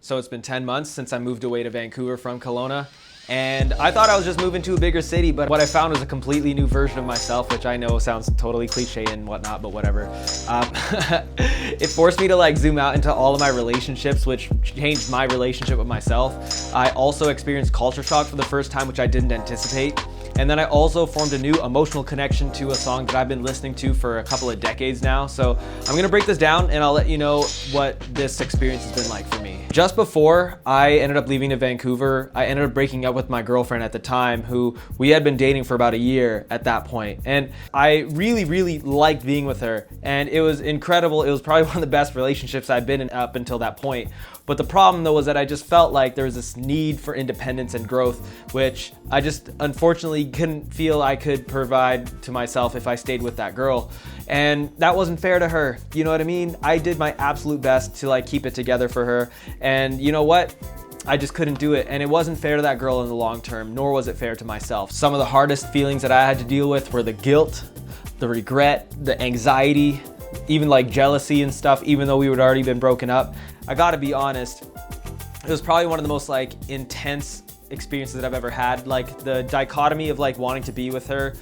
So it's been 10 months since I moved away to Vancouver from Kelowna. And I thought I was just moving to a bigger city, but what I found was a completely new version of myself, which I know sounds totally cliche and whatnot, but whatever. It forced me to like zoom out into all of my relationships, which changed my relationship with myself. I also experienced culture shock for the first time, which I didn't anticipate. And then I also formed a new emotional connection to a song that I've been listening to for a couple of decades now. So I'm gonna break this down and I'll let you know what this experience has been like for me. Just before I ended up leaving to Vancouver, I ended up breaking up with my girlfriend at the time, who we had been dating for about a year at that point. And I really liked being with her. And it was incredible. It was probably one of the best relationships I've been in up until that point. But the problem though was that I just felt like there was this need for independence and growth, which I just unfortunately couldn't feel I could provide to myself if I stayed with that girl. And that wasn't fair to her. You know what I mean? I did my absolute best to like keep it together for her. And you know what? I just couldn't do it. And it wasn't fair to that girl in the long term, nor was it fair to myself. Some of the hardest feelings that I had to deal with were the guilt, the regret, the anxiety, even like jealousy and stuff, even though we had already been broken up. I gotta be honest, it was probably one of the most like intense experiences that I've ever had. Like the dichotomy of like wanting to be with her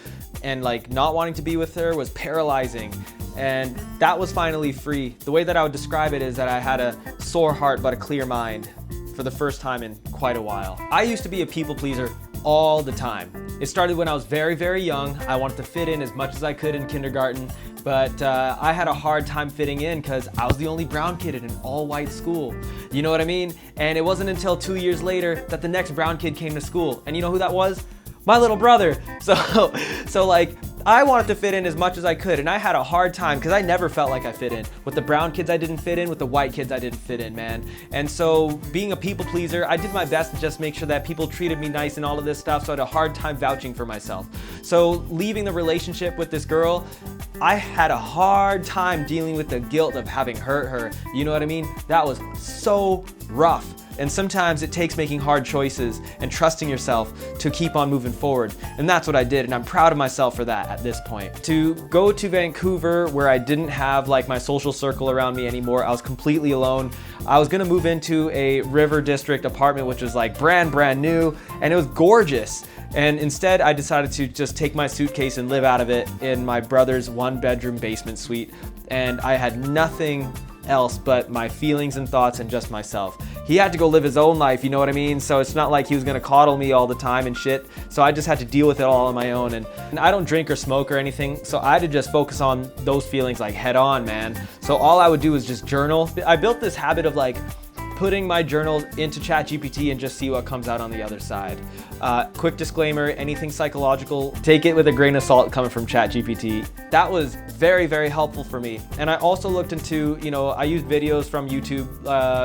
and like not wanting to be with her was paralyzing. And that was finally free. The way that I would describe it is that I had a sore heart but a clear mind for the first time in quite a while. I used to be a people pleaser all the time. It started when I was very young. I wanted to fit in as much as I could in kindergarten, but I had a hard time fitting in because I was the only brown kid in an all-white school. You know what I mean? And it wasn't until 2 years later that the next brown kid came to school. And you know who that was? My little brother. So like, I wanted to fit in as much as I could, and I had a hard time because I never felt like I fit in. With the brown kids I didn't fit in, with the white kids I didn't fit in, man. And so being a people pleaser, I did my best to just make sure that people treated me nice and all of this stuff, so I had a hard time vouching for myself. So leaving the relationship with this girl, I had a hard time dealing with the guilt of having hurt her. You know what I mean? That was so rough. And sometimes it takes making hard choices and trusting yourself to keep on moving forward. And that's what I did, and I'm proud of myself for that at this point. To go to Vancouver where I didn't have like my social circle around me anymore, I was completely alone. I was gonna move into a River District apartment, which was like brand new, and it was gorgeous. And instead I decided to just take my suitcase and live out of it in my brother's 1-bedroom basement suite. And I had nothing else but my feelings and thoughts and just myself. He had to go live his own life, you know what I mean? So it's not like he was gonna coddle me all the time and shit. So I just had to deal with it all on my own. And I don't drink or smoke or anything, so I had to just focus on those feelings like head on, man. So all I would do was just journal. I built this habit of like putting my journal into ChatGPT and just see what comes out on the other side. Quick disclaimer, anything psychological, take it with a grain of salt coming from ChatGPT. That was very helpful for me. And I also looked into, you know, I used videos from YouTube,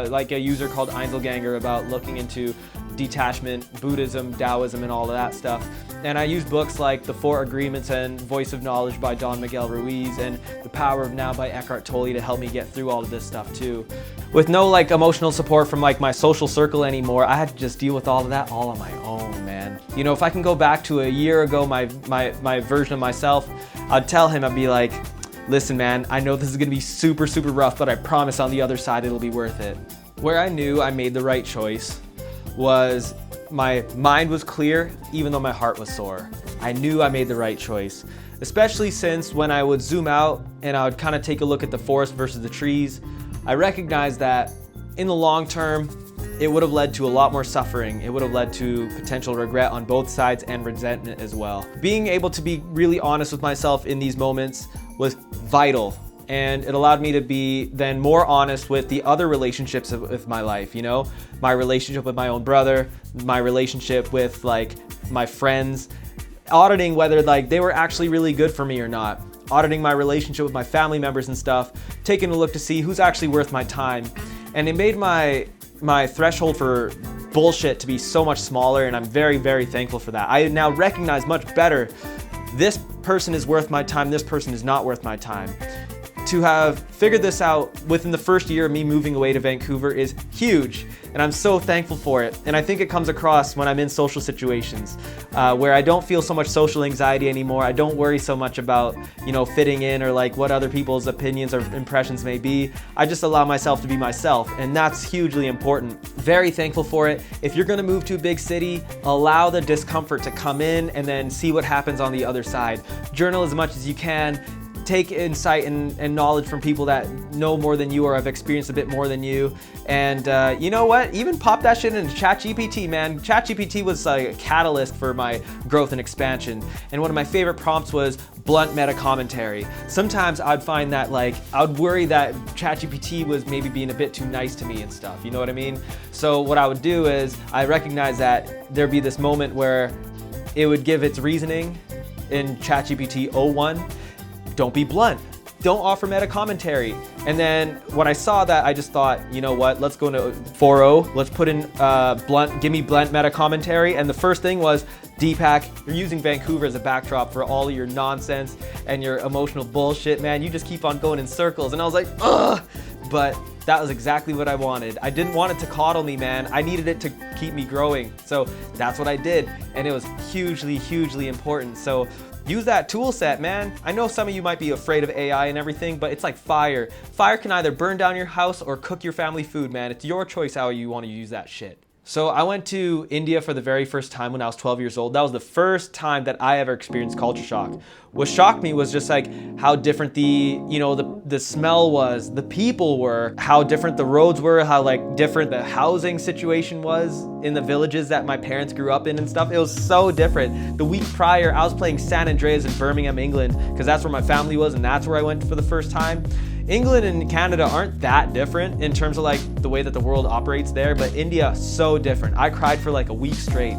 like a user called Einzelganger about looking into detachment, Buddhism, Taoism, and all of that stuff. And I used books like The 4 Agreements and Voice of Knowledge by Don Miguel Ruiz and The Power of Now by Eckhart Tolle to help me get through all of this stuff too. With no like emotional support from like my social circle anymore, I had to just deal with all of that all on my own, man. You know, if I can go back to a year ago, my version of myself, I'd tell him, I'd be like, listen man, I know this is gonna be super rough, but I promise on the other side it'll be worth it. Where I knew I made the right choice was my mind was clear, even though my heart was sore. I knew I made the right choice, especially since when I would zoom out and I would kind of take a look at the forest versus the trees, I recognized that in the long term, it would have led to a lot more suffering. It would have led to potential regret on both sides and resentment as well. Being able to be really honest with myself in these moments was vital. And it allowed me to be then more honest with the other relationships of my life, you know? My relationship with my own brother, my relationship with like my friends, auditing whether like they were actually really good for me or not, auditing my relationship with my family members and stuff, taking a look to see who's actually worth my time. And it made my threshold for bullshit to be so much smaller, and I'm very thankful for that. I now recognize much better, this person is worth my time, this person is not worth my time. to have figured this out within the first year of me moving away to Vancouver is huge, and I'm so thankful for it. And I think it comes across when I'm in social situations where I don't feel so much social anxiety anymore. I don't worry so much about, you know, fitting in or like what other people's opinions or impressions may be. I just allow myself to be myself, and that's hugely important. Very thankful for it. If you're gonna move to a big city, allow the discomfort to come in and then see what happens on the other side. Journal as much as you can. Take insight and knowledge from people that know more than you or have experienced a bit more than you. And you know what? Even pop that shit into ChatGPT, man. ChatGPT was a catalyst for my growth and expansion. And one of my favorite prompts was blunt meta commentary. Sometimes I'd find that like, I'd worry that ChatGPT was maybe being a bit too nice to me and stuff. You know what I mean? So what I would do is I recognize that there'd be this moment where it would give its reasoning in ChatGPT 01. Don't be blunt. Don't offer meta commentary. And then when I saw that, I just thought, you know what? Let's go into 4.0. Let's put in give me blunt meta commentary. And the first thing was, Deepak, you're using Vancouver as a backdrop for all of your nonsense and your emotional bullshit, man. You just keep on going in circles. And I was like, ugh. But that was exactly what I wanted. I didn't want it to coddle me, man. I needed it to keep me growing. So that's what I did. And it was hugely, hugely important. So use that tool set, man. I know some of you might be afraid of AI and everything, but it's like fire. Fire can either burn down your house or cook your family food, man. It's your choice how you want to use that shit. So I went to India for the very first time when I was 12 years old. That was the first time that I ever experienced culture shock. What shocked me was just like how different the smell was, the people were, how different the roads were, how like different the housing situation was in the villages that my parents grew up in and stuff. It was so different. The week prior, I was playing San Andreas in Birmingham, England, because that's where my family was and that's where I went for the first time. England and Canada aren't that different in terms of like the way that the world operates there, but India, so different. I cried for like a week straight.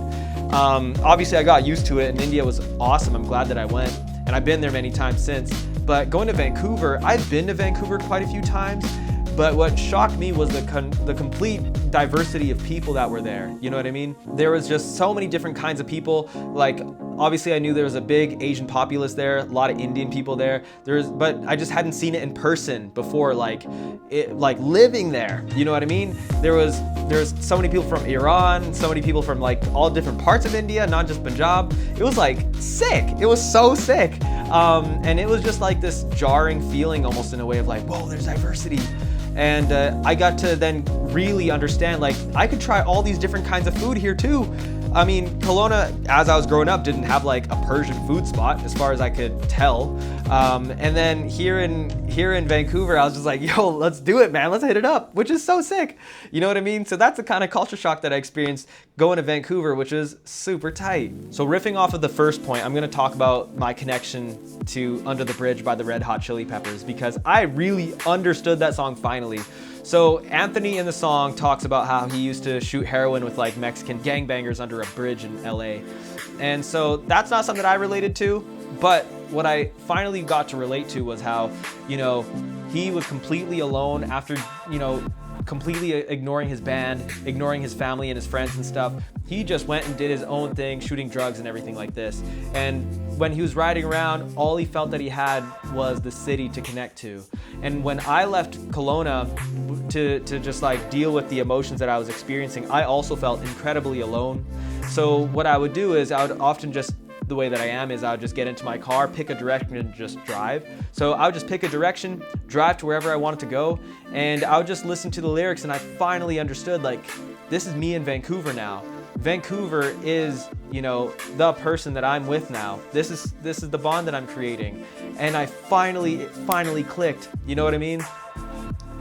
Obviously I got used to it and India was awesome. I'm glad that I went and I've been there many times since. But going to Vancouver, I've been to Vancouver quite a few times, but what shocked me was the complete diversity of people that were there. You know what I mean? There was just so many different kinds of people. Like, obviously I knew there was a big Asian populace there, a lot of Indian people there. But I just hadn't seen it in person before, like living there. You know what I mean? There's so many people from Iran, so many people from like all different parts of India, not just Punjab. It was like sick. It was so sick. And it was just like this jarring feeling almost in a way of like, whoa, there's diversity. And I got to then really understand, like, I could try all these different kinds of food here too. I mean, Kelowna, as I was growing up, didn't have like a Persian food spot as far as I could tell. And then here in Vancouver, I was just like, yo, let's do it, man. Let's hit it up, which is so sick. You know what I mean? So that's the kind of culture shock that I experienced going to Vancouver, which is super tight. So riffing off of the first point, I'm gonna talk about my connection to Under the Bridge by the Red Hot Chili Peppers, because I really understood that song finally. So Anthony in the song talks about how he used to shoot heroin with like Mexican gangbangers under a bridge in LA. And so that's not something that I related to, but what I finally got to relate to was how, you know, he was completely alone after, you know, completely ignoring his band, ignoring his family and his friends and stuff. He just went and did his own thing, shooting drugs and everything like this. And when he was riding around, all he felt that he had was the city to connect to. And when I left Kelowna to just like deal with the emotions that I was experiencing, I also felt incredibly alone. So what I would do is I would often just, the way that I am is I would just get into my car, pick a direction and just drive. So I would just pick a direction, drive to wherever I wanted to go, and I would just listen to the lyrics, and I finally understood, like, this is me in Vancouver now. Vancouver is, you know, the person that I'm with now. This is the bond that I'm creating. And it finally clicked. You know what I mean?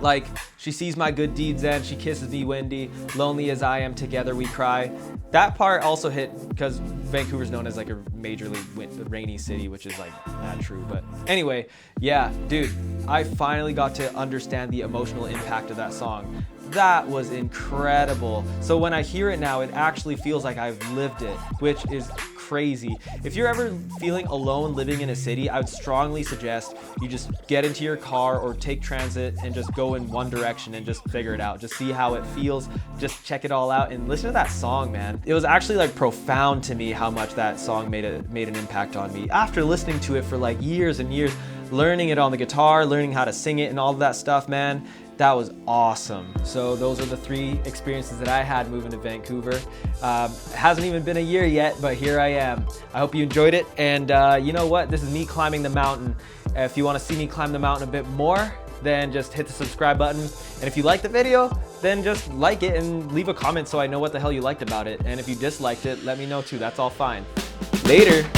Like, she sees my good deeds and she kisses me, Wendy. Lonely as I am, together we cry. That part also hit because Vancouver's known as like a majorly rainy city, which is like not true. But anyway, yeah, dude, I finally got to understand the emotional impact of that song. That was incredible. So when I hear it now, it actually feels like I've lived it, which is crazy. If you're ever feeling alone living in a city, I would strongly suggest you just get into your car or take transit and just go in one direction and just figure it out. Just see how it feels, just check it all out and listen to that song, man. It was actually like profound to me how much that song made an impact on me. After listening to it for like years and years, learning it on the guitar, learning how to sing it and all of that stuff, man. That was awesome. So those are the 3 experiences that I had moving to Vancouver. It hasn't even been a year yet, but here I am. I hope you enjoyed it. And you know what? This is me climbing the mountain. If you want to see me climb the mountain a bit more, then just hit the subscribe button. And if you liked the video, then just like it and leave a comment so I know what the hell you liked about it. And if you disliked it, let me know too. That's all fine. Later.